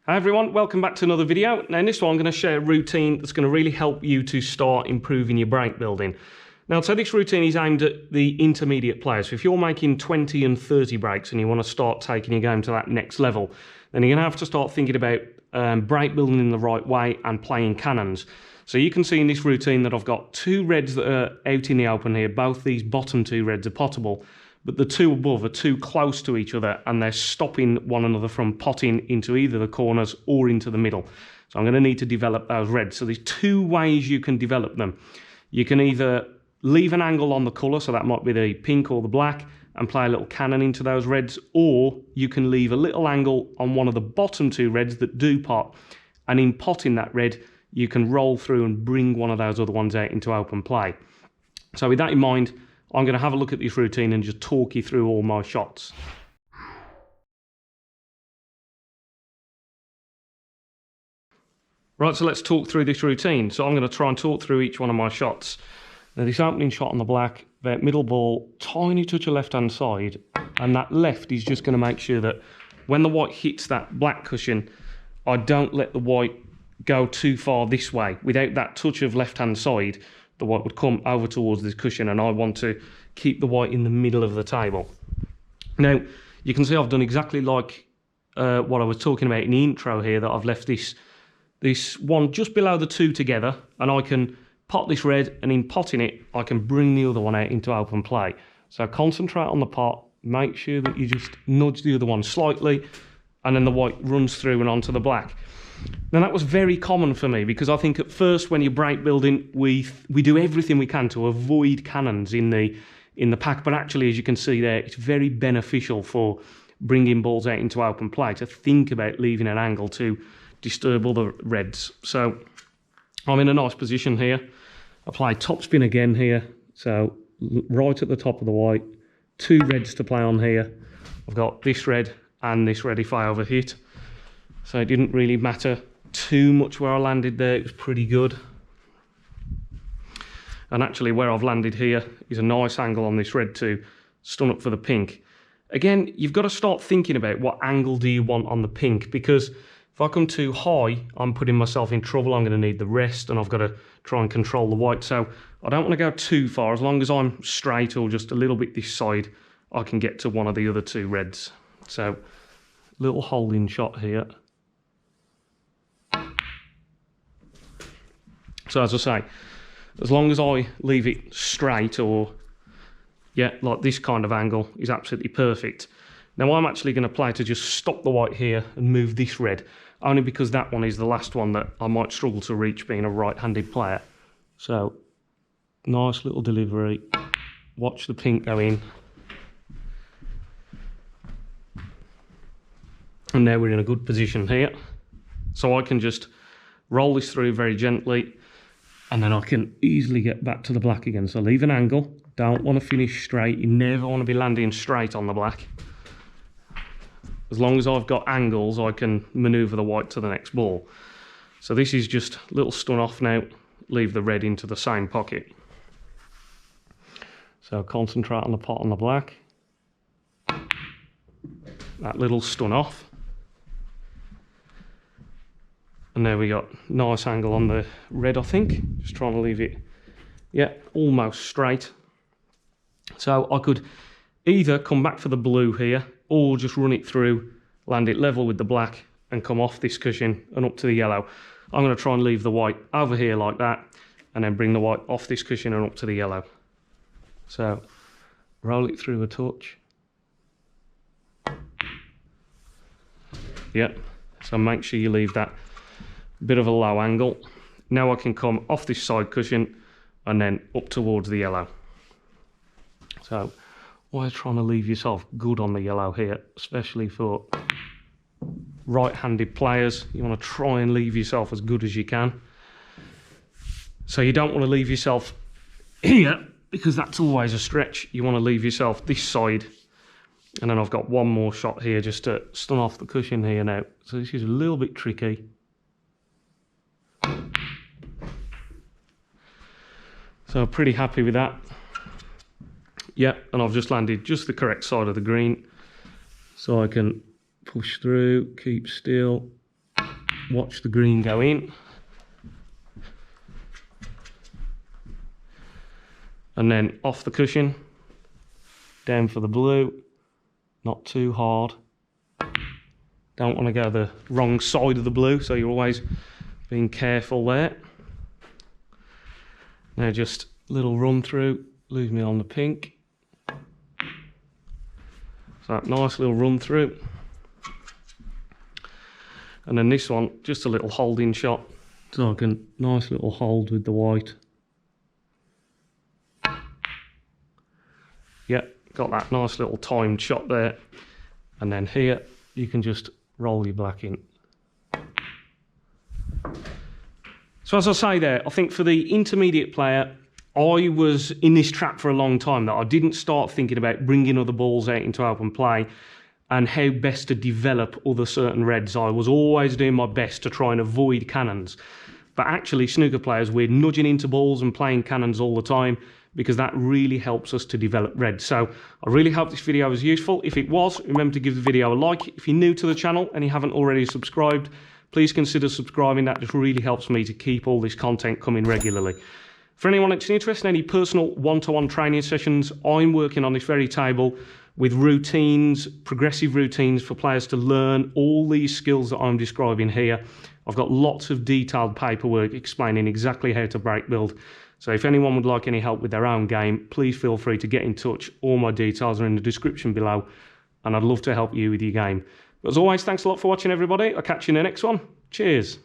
Hi everyone, welcome back to another video. Now in this one I'm going to share a routine that's going to really help you to start improving your break building. Now so this routine is aimed at the intermediate players. So if you're making 20 and 30 breaks and you want to start taking your game to that next level, then you're going to have to start thinking about break building in the right way and playing cannons. So you can see in this routine that I've got two reds that are out in the open here. Both these bottom two reds are potable, but the two above are too close to each other and they're stopping one another from potting into either the corners or into the middle. So I'm going to need to develop those reds. So there's two ways you can develop them. You can either leave an angle on the colour, so that might be the pink or the black, and play a little cannon into those reds, or you can leave a little angle on one of the bottom two reds that do pot, and in potting that red, you can roll through and bring one of those other ones out into open play. So with that in mind, I'm going to have a look at this routine and just talk you through all my shots. Right, so let's talk through this routine. So I'm going to try and talk through each one of my shots. Now this opening shot on the black, about middle ball, tiny touch of left-hand side, and that left is just going to make sure that when the white hits that black cushion, I don't let the white go too far this way. Without that touch of left-hand side, the white would come over towards this cushion, and I want to keep the white in the middle of the table. Now, you can see I've done exactly like what I was talking about in the intro here, that I've left this one just below the two together, and I can pot this red, and in potting it, I can bring the other one out into open play. So concentrate on the pot, make sure that you just nudge the other one slightly, and then the white runs through and onto the black. Now that was very common for me, because I think at first when you're break building, we do everything we can to avoid cannons in the pack, but actually, as you can see there, it's very beneficial for bringing balls out into open play to think about leaving an angle to disturb other reds. So I'm in a nice position here. I play topspin again here, so right at the top of the white, two reds to play on here. I've got this red and this red if I overhit. So it didn't really matter too much where I landed there, it was pretty good. And actually where I've landed here is a nice angle on this red to stun up for the pink. Again, you've got to start thinking about what angle do you want on the pink, because if I come too high, I'm putting myself in trouble. I'm going to need the rest, and I've got to try and control the white. So I don't want to go too far. As long as I'm straight or just a little bit this side, I can get to one of the other two reds. So little holding shot here. So as I say, as long as I leave it straight, or yeah, like this kind of angle is absolutely perfect. Now I'm actually going to play to just stop the white here and move this red, only because that one is the last one that I might struggle to reach being a right-handed player. So nice little delivery, watch the pink go in. And now we're in a good position here. So I can just roll this through very gently, and then I can easily get back to the black again. So leave an angle, don't want to finish straight. You never want to be landing straight on the black. As long as I've got angles, I can maneuver the white to the next ball. So this is just a little stun off now, leave the red into the same pocket. So concentrate on the pot on the black. That little stun off. And there we got nice angle on the red, I think. Just trying to leave it, yeah, almost straight. So I could either come back for the blue here, or just run it through, land it level with the black, and come off this cushion and up to the yellow. I'm going to try and leave the white over here like that, and then bring the white off this cushion and up to the yellow. So roll it through a touch. Yep, so make sure you leave that bit of a low angle. Now I can come off this side cushion and then up towards the yellow. So always trying to leave yourself good on the yellow here, especially for right-handed players. You want to try and leave yourself as good as you can. So you don't want to leave yourself here, because that's always a stretch. You want to leave yourself this side. And then I've got one more shot here just to stun off the cushion here now. So this is a little bit tricky. So pretty happy with that. Yeah, and I've just landed just the correct side of the green. So I can push through, keep still, watch the green go in. And then off the cushion, down for the blue, not too hard. Don't want to go the wrong side of the blue, so you're always being careful there. Now just a little run through, lose me on the pink. So nice little run through. And then this one, just a little holding shot. So I can, nice little hold with the white. Yeah, got that nice little timed shot there. And then here, you can just roll your black in. So as I say there, I think for the intermediate player, I was in this trap for a long time that I didn't start thinking about bringing other balls out into open play and how best to develop other certain reds. I was always doing my best to try and avoid cannons. But actually, snooker players, we're nudging into balls and playing cannons all the time because that really helps us to develop reds. So I really hope this video was useful. If it was, remember to give the video a like. If you're new to the channel and you haven't already subscribed, please consider subscribing. That just really helps me to keep all this content coming regularly. For anyone that's interested in any personal one-to-one training sessions, I'm working on this very table with routines, progressive routines for players to learn all these skills that I'm describing here. I've got lots of detailed paperwork explaining exactly how to break build. So if anyone would like any help with their own game, please feel free to get in touch. All my details are in the description below, and I'd love to help you with your game. But as always, thanks a lot for watching, everybody. I'll catch you in the next one. Cheers.